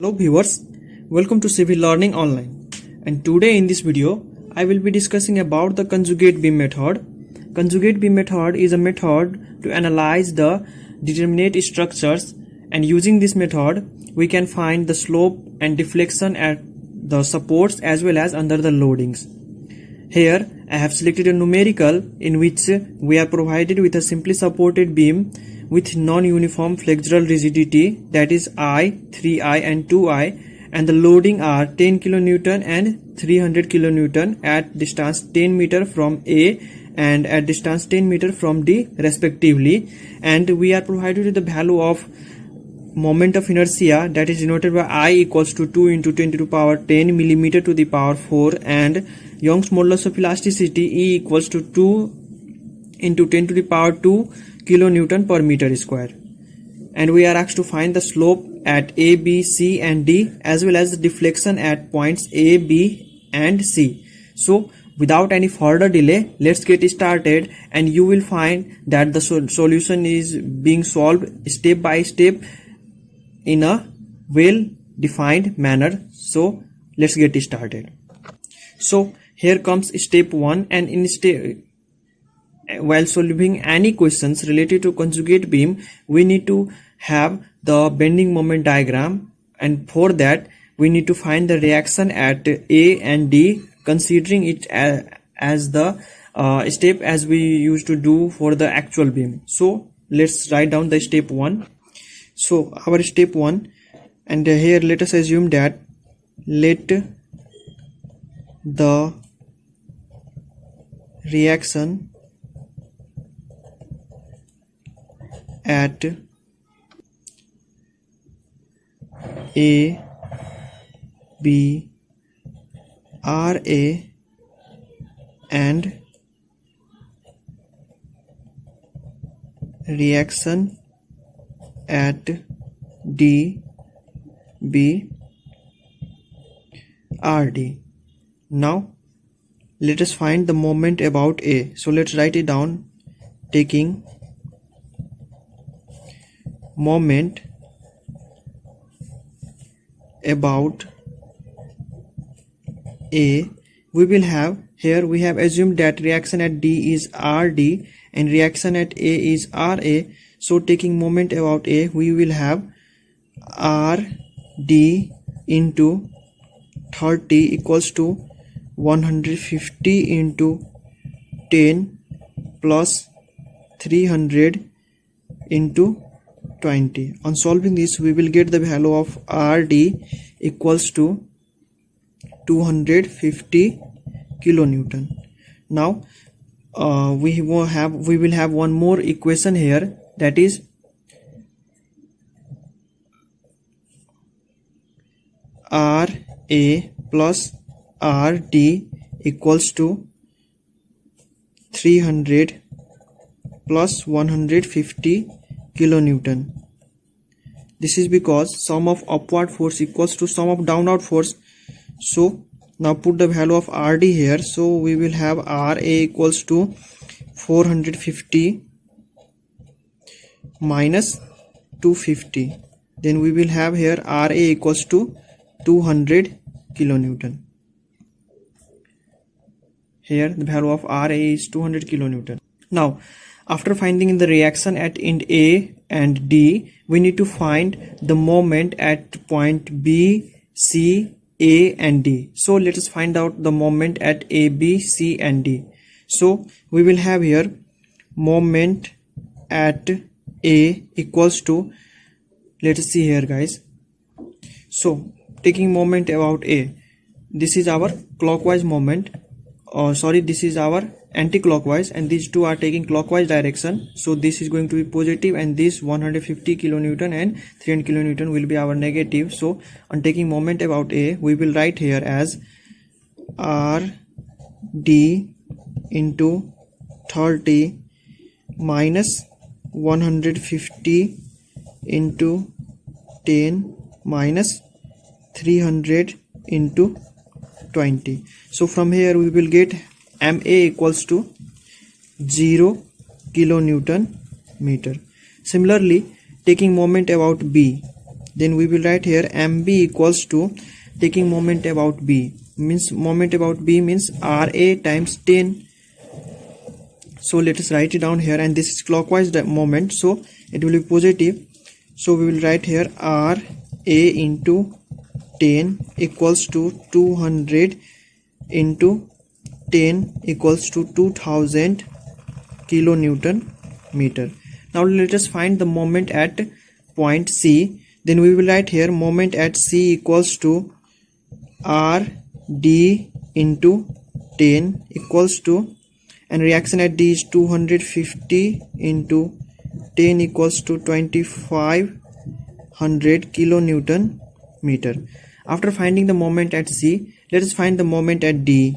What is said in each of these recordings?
Hello viewers, welcome to Civil Learning Online, and today in this video I will be discussing about the conjugate beam method. Conjugate beam method is a method to analyze the determinate structures, and using this method we can find the slope and deflection at the supports as well as under the loadings. Here I have selected a numerical in which we are provided with a simply supported beam with non-uniform flexural rigidity, that is I, 3I and 2I, and the loading are 10 kN and 300 kN at distance 10 meter from A and at distance 10 meter from D respectively, and we are provided with the value of moment of inertia, that is denoted by I equals to 2 into 10 to the power 10 millimeter to the power 4, and Young's modulus of elasticity E equals to 2 into 10 to the power 2 kilonewton per meter square. And we are asked to find the slope at A, B, C and D as well as the deflection at points A, B and C. So without any further delay, let's get started, and you will find that the solution is being solved step by step in a well defined manner. So let's get started. So here comes step 1, and while solving any questions related to conjugate beam, we need to have the bending moment diagram, and for that we need to find the reaction at A and D, considering it as the step as we used to do for the actual beam. So let's write down the step 1. So our step 1, and here let us assume that let the reaction at A, B, RA and reaction at D, B, RD. Now let us find the moment about A. So let's write it down, taking moment about A. We will have, here we have assumed that reaction at D is RD and reaction at A is RA. So taking moment about A, we will have RD into 30 equals to 150 into 10 plus 300 into 20. On solving this, we will get the value of RD equals to 250 kilonewton. Now we will have one more equation here, that is RA plus RD equals to 300 plus 150 kilonewton. This is because sum of upward force equals to sum of downward force. So now put the value of RD here. So we will have RA equals to 450 minus 250. Then we will have here RA equals to 200 kilonewton. Here the value of RA is 200 kilonewton. Now after finding the reaction at end A and D, we need to find the moment at point B, C, A and D. So let us find out the moment at A, B, C and D. So we will have here moment at A equals to, let us see here guys. So taking moment about A, this is our clockwise moment, this is our anti-clockwise, and these two are taking clockwise direction. So this is going to be positive, and this 150 kilonewton and 300 kilonewton will be our negative. So on taking moment about A, we will write here as RD into 30 minus 150 into 10 minus 300 into 20. So from here we will get MA equals to 0 kilonewton meter. Similarly, taking moment about B, then we will write here mb equals to, taking moment about b, means moment about b means ra times 10. So let us write it down here, and this is clockwise moment, so it will be positive. So we will write here ra into 10 equals to 200 into 10 equals to 2000 kilonewton meter. Now let us find the moment at point C. Then we will write here moment at C equals to R D into 10 equals to, and reaction at D is 250 into 10 equals to 2500 kilonewton meter. After finding the moment at C, let us find the moment at D.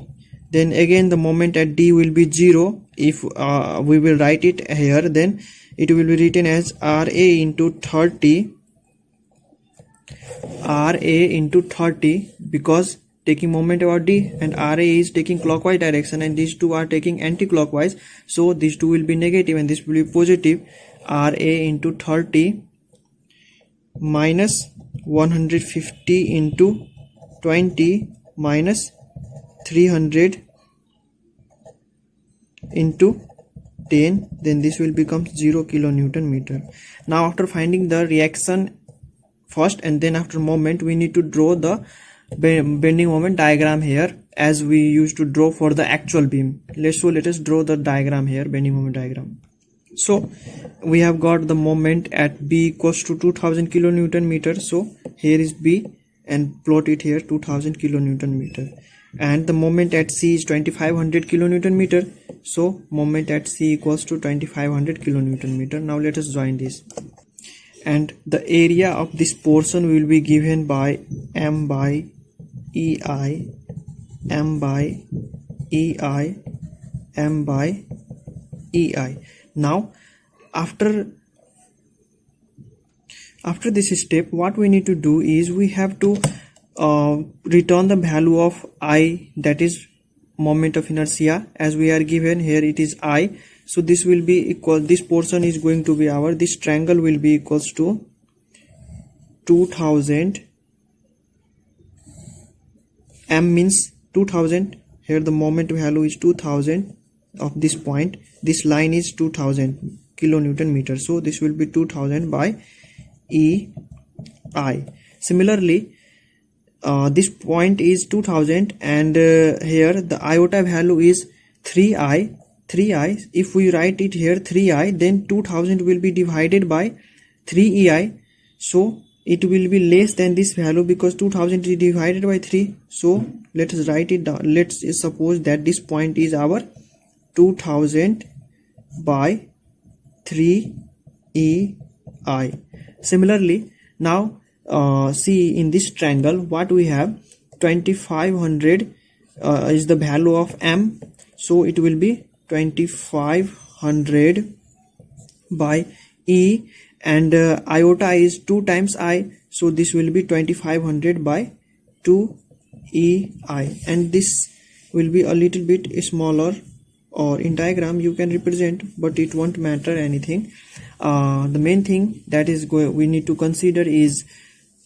Then again the moment at D will be 0. If we will write it here, then it will be written as RA into 30, because taking moment about D and RA is taking clockwise direction and these two are taking anti-clockwise, so these two will be negative and this will be positive. RA into 30 minus 150 into 20 minus 300 into 10, then this will become 0 kilonewton meter. Now after finding the reaction first and then after moment, we need to draw the bending moment diagram here as we used to draw for the actual beam. Let us draw the diagram here, bending moment diagram. So we have got the moment at B equals to 2000 kilonewton meter. So here is B and plot it here 2000 kilonewton meter, and the moment at C is 2500 kilonewton meter. So moment at C equals to 2500 kilonewton meter. Now let us join this, and the area of this portion will be given by M by EI, M by EI, M by EI. Now after this step, what we need to do is we have to return the value of I, that is moment of inertia, as we are given here it is I. So this will be equal, this portion is going to be our, this triangle will be equals to 2000, M means 2000, here the moment value is 2000 of this point, this line is 2000 kilonewton meter, so this will be 2000 by EI. Similarly, this point is 2000 and here the iota value is 3i. If we write it here 3i, then 2000 will be divided by 3ei, so it will be less than this value because 2000 is divided by 3. So let us write it down. Let's suppose that this point is our 2000 by 3ei. Similarly, now see in this triangle what we have, 2500 is the value of M, so it will be 2500 by E, and iota is 2 times I, so this will be 2500 by 2EI, and this will be a little bit smaller, or in diagram you can represent, but it won't matter anything. The main thing that is we need to consider is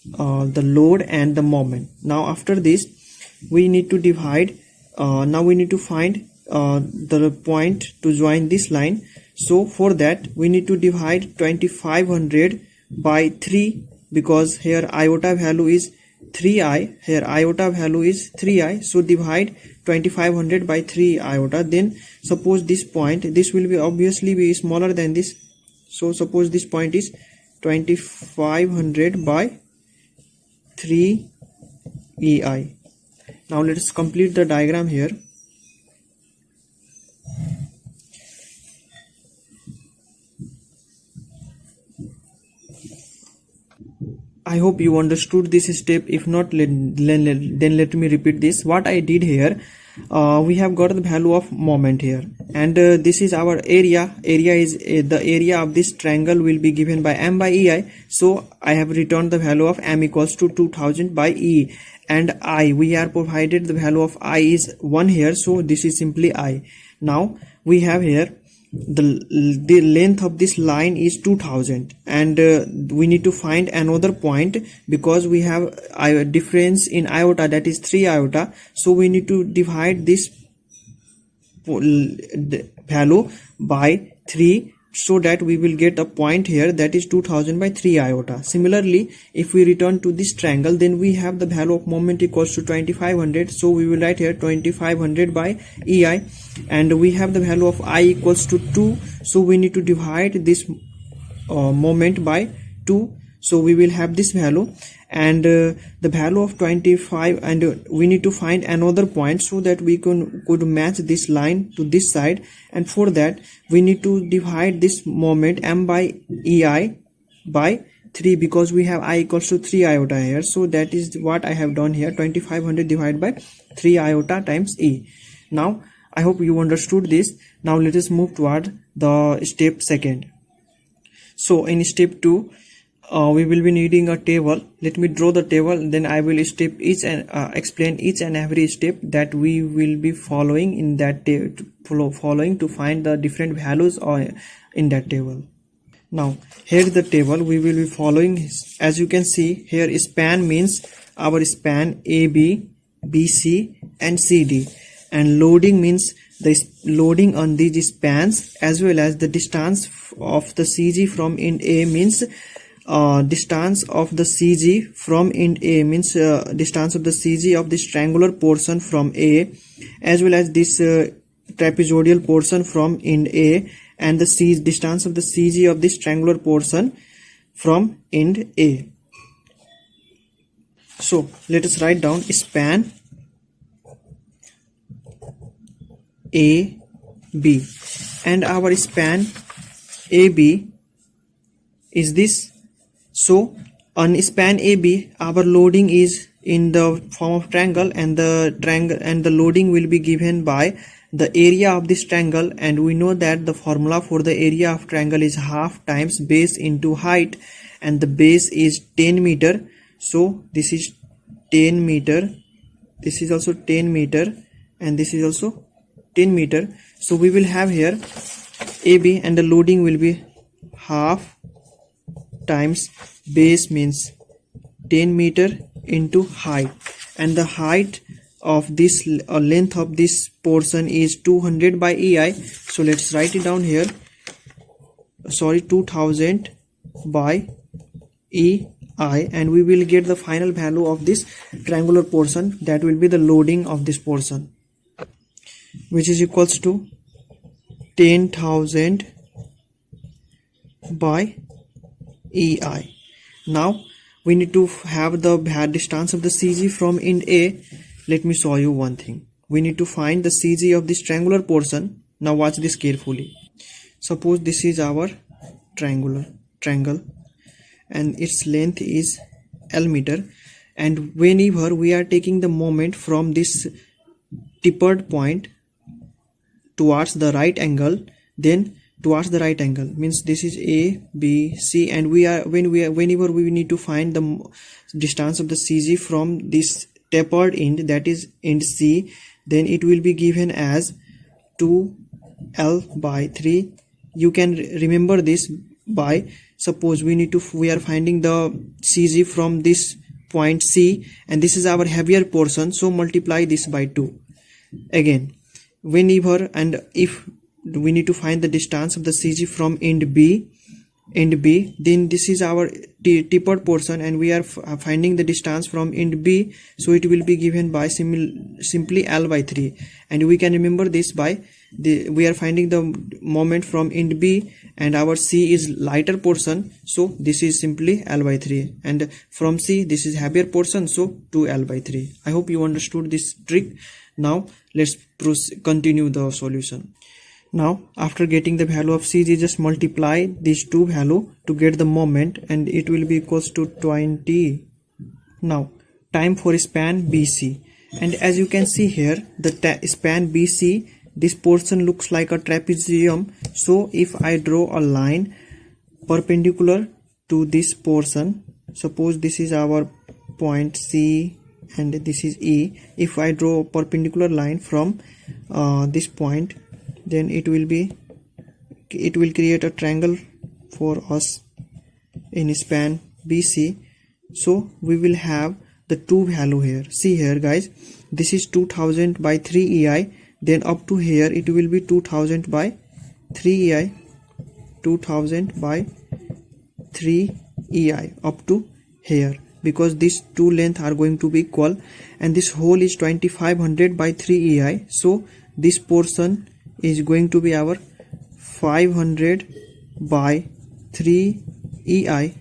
the load and the moment. Now after this we need to divide, now we need to find the point to join this line. So for that we need to divide 2500 by 3, because here iota value is 3i, here iota value is 3i, so divide 2500 by 3 iota. Then suppose this point, this will be obviously be smaller than this, so suppose this point is 2500 by 3ei. Now let us complete the diagram here. I hope you understood this step. If not, then let me repeat this. What I did here, we have got the value of moment here, and this is our area. Area is the area of this triangle will be given by M by EI. So I have returned the value of M equals to 2000 by E, and I, we are provided the value of I is 1 here, so this is simply I. Now we have here the length of this line is 2000, and we need to find another point because we have a difference in iota, that is 3 iota. So we need to divide this value by 3 so that we will get a point here, that is 2000 by 3 iota. Similarly, if we return to this triangle, then we have the value of moment equals to 2500, so we will write here 2500 by ei, and we have the value of I equals to 2, so we need to divide this moment by 2, so we will have this value, and the value of 25, and we need to find another point so that we could match this line to this side, and for that we need to divide this moment m by ei by 3 because we have I equals to 3 iota here. So that is what I have done here, 2500 divided by 3 iota times e. Now I hope you understood this. Now let us move toward the step second. So in step 2, we will be needing a table. Let me draw the table, then I will explain each and every step that we will be following in that following to find the different values in that table. Now here is the table we will be following. As you can see here, span means our span AB, BC and CD, and loading means the loading on these spans, as well as the distance of the CG from end A means distance of the CG from end A means distance of the CG of this triangular portion from A, as well as this trapezoidal portion from end A, and the distance of the CG of this triangular portion from end A. So let us write down span AB, and our span AB is this. So on span AB, our loading is in the form of triangle, and the loading will be given by the area of this triangle, and we know that the formula for the area of triangle is half times base into height, and the base is 10 meter. So this is 10 meter, this is also 10 meter, and this is also 10 meter. So we will have here AB, and the loading will be half times base means 10 meter into height, and the height of this length of this portion is 200 by ei. So let's write it down here, 2000 by ei, and we will get the final value of this triangular portion, that will be the loading of this portion, which is equals to 10,000 by ei. Now we need to have the distance of the CG from end A. Let me show you one thing. We need to find the CG of this triangular portion. Now watch this carefully. Suppose this is our triangle, and its length is L meter, and whenever we are taking the moment from this tapered point towards the right angle, then towards the right angle means this is A, B, C, and whenever we need to find the distance of the CG from this tapered end, that is end C, then it will be given as 2L by 3. You can remember this by, suppose we are finding the CG from this point C, and this is our heavier portion, so multiply this by 2. Again, whenever and if we need to find the distance of the CG from end B, then this is our tapered portion, and we are finding the distance from end B, so it will be given by simply L by 3. And we can remember this by we are finding the moment from end B, and our C is lighter portion, so this is simply L by 3, and from C this is heavier portion, so 2L by 3. I hope you understood this trick. Now let's continue the solution. Now after getting the value of CG, just multiply these two values to get the moment, and it will be equals to 20. Now time for span BC, and as you can see here, the span BC, this portion looks like a trapezium. So if I draw a line perpendicular to this portion, suppose this is our point C and this is E. If I draw a perpendicular line from this point, then it will be it will create a triangle for us in span BC. So we will have the two value here. See here guys, this is 2000 by 3 EI, then up to here it will be 2000 by 3 EI, 2000 by 3 EI up to here, because these two lengths are going to be equal, and this hole is 2500 by 3 EI. So this portion is going to be our 500 by 3 EI.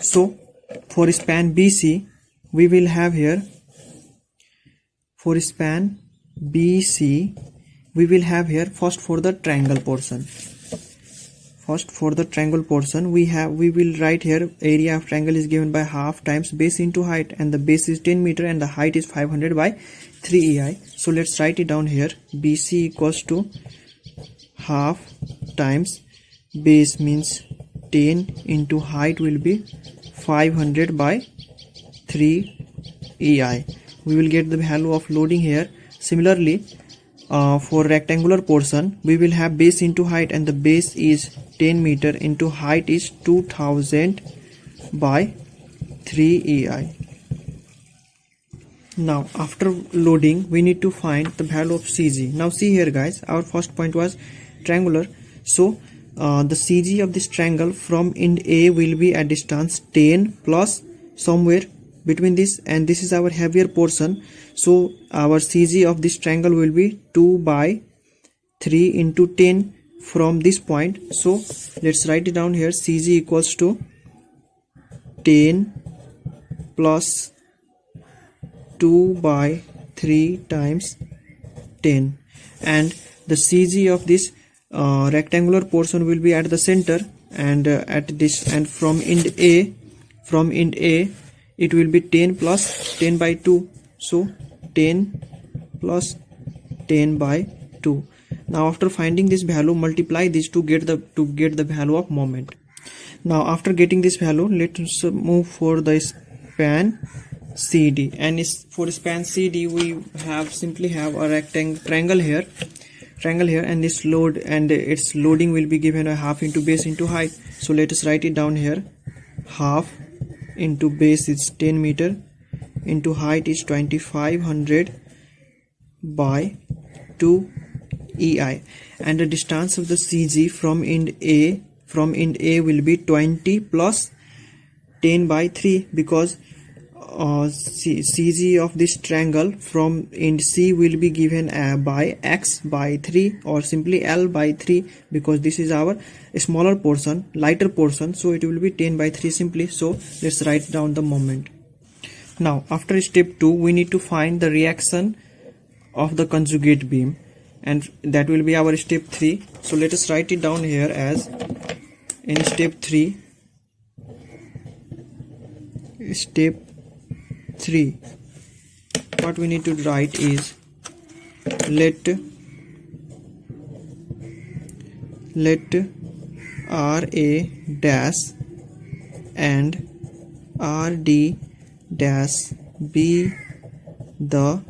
So for span BC we will have here, for span BC we will have here, first for the triangle portion, we will write here area of triangle is given by half times base into height, and the base is 10 meter and the height is 500 by 3 EI. So let's write it down here. BC equals to half times base means 10 into height will be 500 by 3 EI. We will get the value of loading here. Similarly, for rectangular portion we will have base into height, and the base is 10 meter into height is 2000 by 3 EI. Now after loading we need to find the value of CG. Now see here guys, our first point was triangular, so the CG of this triangle from end A will be at distance 10 plus somewhere between this, and this is our heavier portion, so our CG of this triangle will be 2 by 3 into 10 from this point. So let's write it down here. CG equals to 10 plus 2 by 3 times 10, and the CG of this rectangular portion will be at the center, and at this, and from end A it will be 10 plus 10 by 2, so 10 plus 10 by 2. Now after finding this value, multiply this to get the value of moment. Now after getting this value, let's move for the span CD, and for span CD we simply have a triangle here, and this load and its loading will be given a half into base into height. So let us write it down here. Half into base is 10 meter into height is 2500 by 2 EI, and the distance of the CG from end A will be 20 plus 10 by 3, because CG of this triangle from end C will be given by X by 3 or simply L by 3, because this is our smaller portion, lighter portion, so it will be 10 by 3 simply. So let's write down the moment. Now after step 2 we need to find the reaction of the conjugate beam, and that will be our step 3. So let us write it down here as, in step 3 what we need to write is, let RA dash and RD dash be the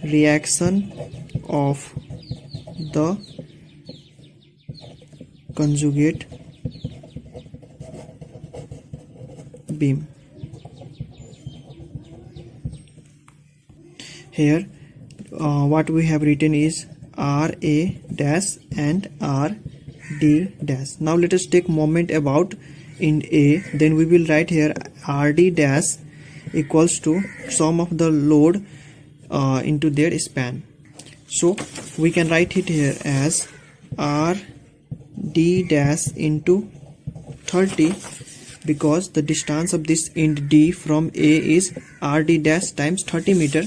reaction of the conjugate beam. Here what we have written is RA dash and RD dash. Now let us take moment about in A, then we will write here RD dash equals to sum of the load into their span. So we can write it here as RD dash into 30, because the distance of this end D from A is RD dash times 30 meter.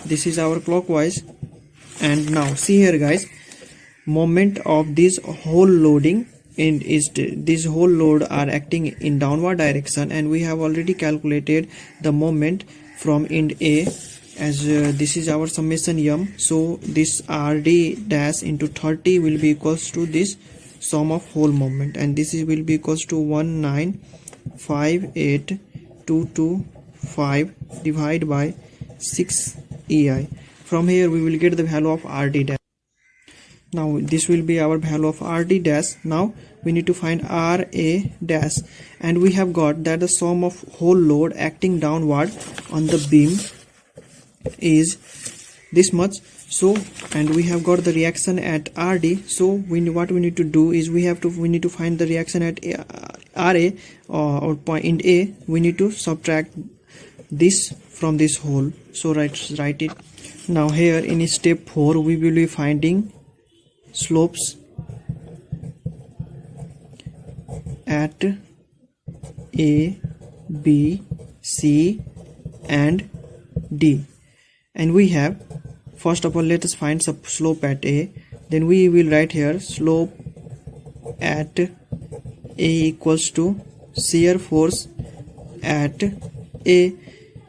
This is our clockwise. And now see here guys, moment of this whole loading this whole load are acting in downward direction, and we have already calculated the moment from end A as this is our summation m. So this RD dash into 30 will be equals to this sum of whole moment, and this will be equals to 1958225 divided by 6 EI. from here we will get the value of RD dash. Now this will be our value of RD dash. Now we need to find RA dash, and we have got that the sum of whole load acting downward on the beam is this much. So, and we have got the reaction at RD. So what we need to do is we need to find the reaction at RA or point A. We need to subtract this from this whole. So write it. Now here in step 4 we will be finding slopes at A, B, C and D, and we have, first of all, let us find some slope at A. Then we will write here slope at A equals to shear force at A.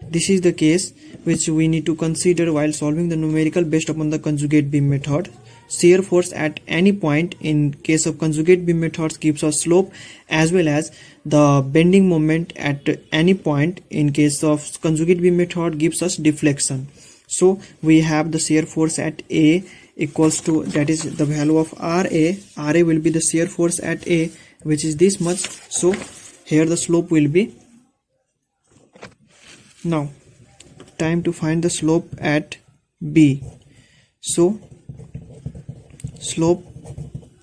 This is the case which we need to consider while solving the numerical based upon the conjugate beam method. Shear force at any point in case of conjugate beam methods gives us slope, as well as the bending moment at any point in case of conjugate beam method gives us deflection. So we have the shear force at A equals to, that is the value of RA. RA will be the shear force at A, which is this much. So here the slope will be. Now time to find the slope at B. So slope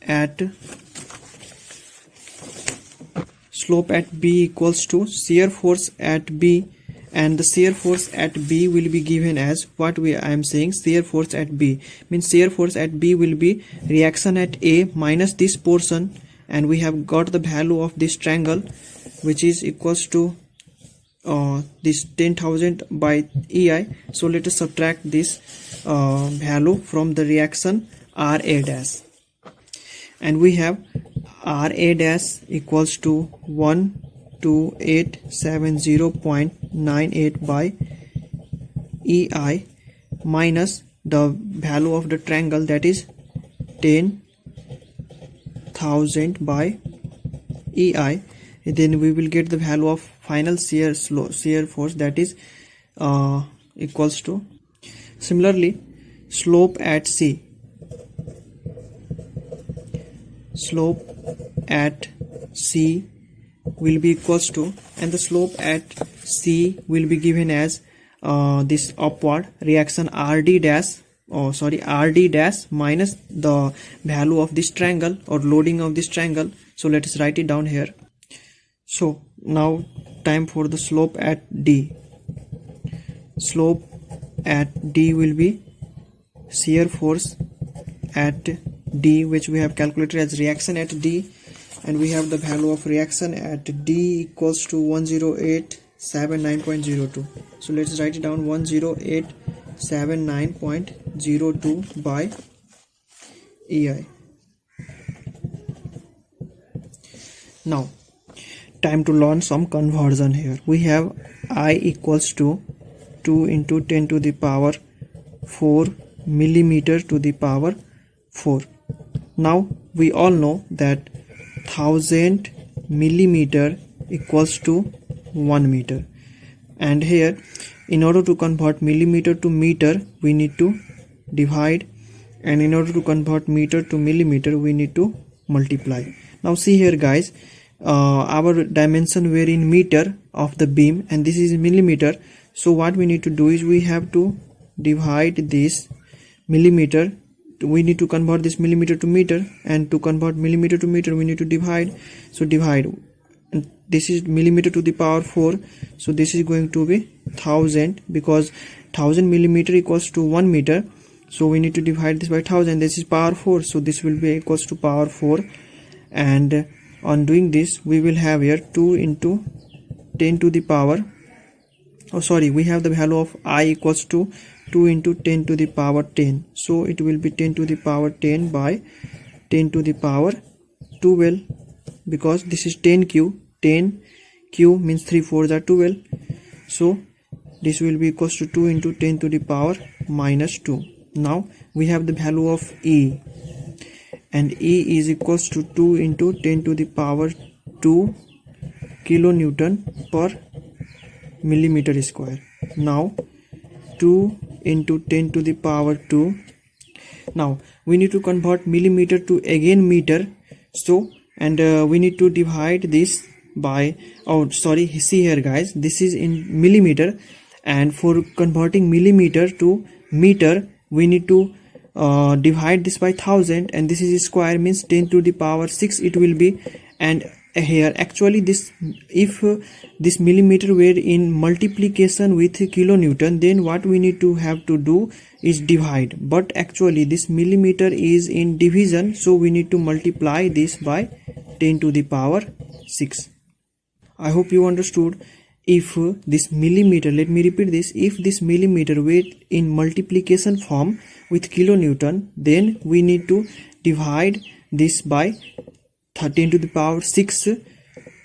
at B equals to shear force at B, and the shear force at B will be given as what I am saying. Shear force at B means shear force at B will be reaction at A minus this portion, and we have got the value of this triangle, which is equals to this 10,000 by EI. So let us subtract this value from the reaction RA dash, and we have RA dash equals to 12870.98 by EI minus the value of the triangle, that is 10,000 by EI. Then we will get the value of final shear force, that is equals to, similarly slope at C. Slope at C will be equals to, and the slope at C will be given as this upward reaction RD dash minus the value of this triangle or loading of this triangle. So let us write it down here. So now time for the slope at D. Slope at D will be shear force at D, which we have calculated as reaction at D, and we have the value of reaction at D equals to 10879.02. so let's write it down, 10879.02 by EI. Now time to learn some conversion here. We have I equals to 2 into 10 to the power 4 millimeter to the power 4. Now we all know that 1000 millimeter equals to 1 meter, and here in order to convert millimeter to meter we need to divide, and in order to convert meter to millimeter we need to multiply. Now see here guys, our dimension were in meter of the beam and this is millimeter. So what we need to do is we have to divide this millimeter. We need to convert this millimeter to meter, and to convert millimeter to meter we need to divide. So divide, and this is millimeter to the power 4, so this is going to be 1000, because 1000 millimeter equals to 1 meter. So we need to divide this by 1000. This is power 4, so this will be equals to power 4, and on doing this we will have here 2 into 10 to the power, we have the value of I equals to 2 into 10 to the power 10. So it will be 10 to the power 10 by 10 to the power 12, because this is 10q. 10q means 3 4s are 12. So this will be equals to 2 into 10 to the power minus 2. Now we have the value of E, and E is equals to 2 into 10 to the power 2 kilonewton per millimeter square. Now 2 into 10 to the power 2. Now we need to convert millimeter to again meter. So we need to divide this by, oh sorry, see here guys, this is in millimeter, and for converting millimeter to meter we need to divide this by 1000, and this is square, means 10 to the power 6 it will be. And here actually this, if this millimeter were in multiplication with kilonewton, then what we need to have to do is divide, but actually this millimeter is in division, so we need to multiply this by 10 to the power 6. I hope you understood. If this millimeter, let me repeat this, if this millimeter were in multiplication form with kilonewton, then we need to divide this by 10 to the power 6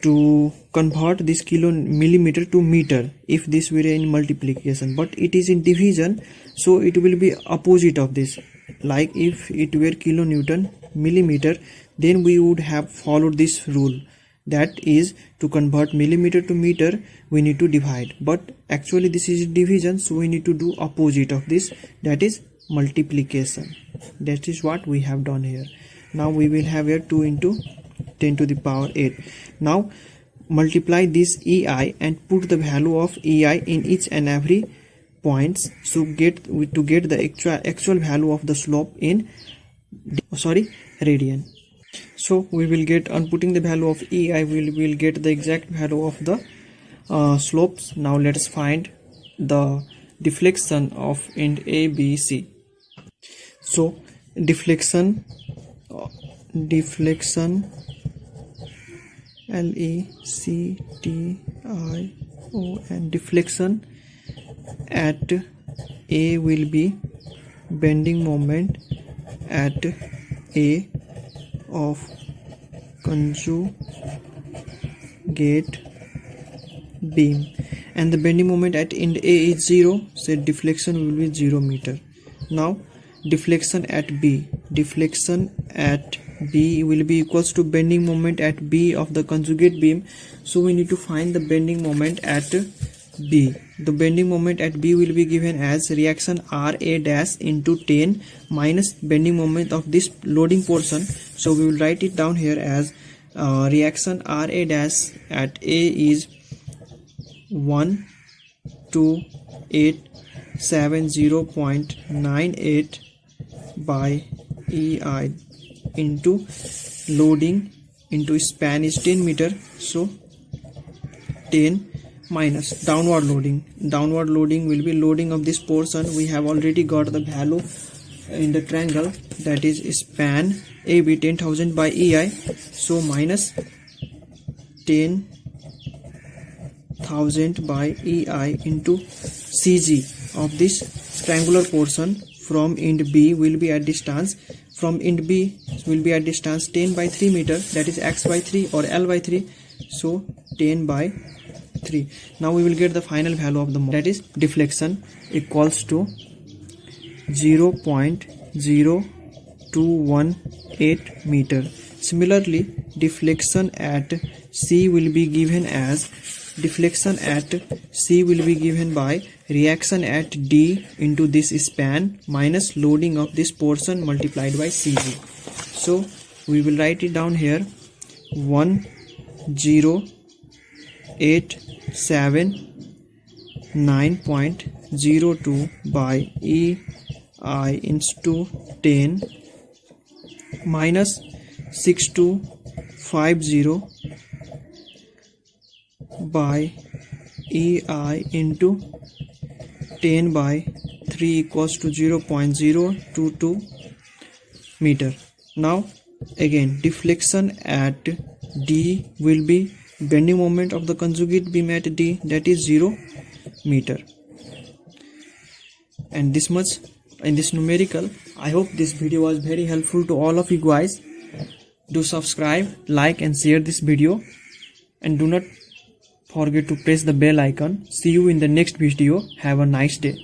to convert this millimeter to meter if this were in multiplication, but it is in division, so it will be opposite of this. Like if it were kilonewton millimeter, then we would have followed this rule, that is to convert millimeter to meter we need to divide, but actually this is division, so we need to do opposite of this, that is multiplication. That is what we have done here. Now we will have here 2 into 10 to the power 8. Now multiply this EI and put the value of EI in each and every points, so get the actual value of the slope in radian. So we will get, on putting the value of EI, we will get the exact value of the slopes. Now let us find the deflection of end A, B, C. So deflection LECTION, deflection at A will be bending moment at A of conjugate beam, and the bending moment at end A is 0, so deflection will be 0 meter. Now deflection at B will be equals to bending moment at B of the conjugate beam, so we need to find the bending moment at B. The bending moment at B will be given as reaction RA dash into 10 minus bending moment of this loading portion, so we will write it down here as reaction RA dash at A is 1287.98 by EI into loading into span is 10 meter, so 10 minus downward loading will be loading of this portion. We have already got the value in the triangle, that is span AB 10,000 by EI, so minus 10,000 by EI into CG of this triangular portion from end B will be at distance, from end B will be at distance 10 by 3 meter, that is x by 3 or L by 3, so 10 by 3. Now we will get the final value of the moment, that is deflection equals to 0.0218 meter. Similarly, deflection at C will be given by reaction at D into this span minus loading of this portion multiplied by CG. So we will write it down here, 10,879.02 by EI into 10 minus 6250 by EI into 10 by 3 equals to 0.022 meter. Now again deflection at D will be bending moment of the conjugate beam at D, that is 0 meter. And this much in this numerical. I hope this video was very helpful to all of you guys. Do subscribe, like and share this video, and do not forget to press the bell icon. See you in the next video. Have a nice day.